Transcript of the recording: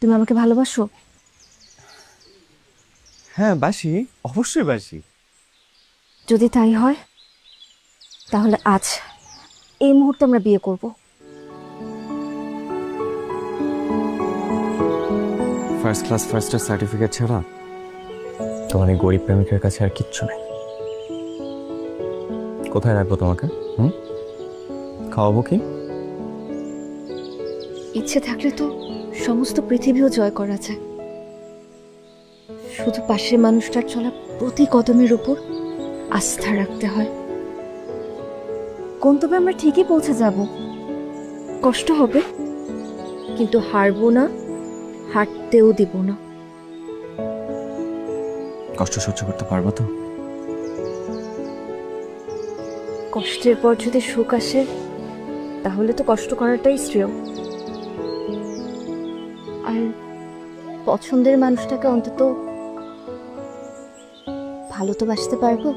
তুমি আমাকে ভালোবাসো? হ্যাঁ বাসি, অবশ্যই বাসি। যদি তাই হয় তাহলে আজ এই মুহূর্তে আমরা বিয়ে করব। ফার্স্ট ক্লাস ফার্স্টের সার্টিফিকেট ছাড়া তোমার এই গরিব প্রেমিকের কাছে আর কিচ্ছু নেই। কোথায় রাখবো তোমাকে? হুম, খাওয়াবো কি? ইচ্ছে থাকলে তো সমস্ত পৃথিবীও জয় করা যায়। শুধু পাশের মানুষটার চলা প্রতি কদমের উপর আস্থা রাখতে হয়। গন্তব্যে আমরা ঠিকই পৌঁছে যাব, কষ্ট হবে কিন্তু হারবো না, হাঁটতেও দিব না। কষ্ট সহ্য করতে পারবো তো? কষ্টের পর যদি সুখ আসে তাহলে তো কষ্ট করাটাই শ্রেয়। আর পছন্দের মানুষটাকে অন্তত ভালো তো বাসতে পারবো।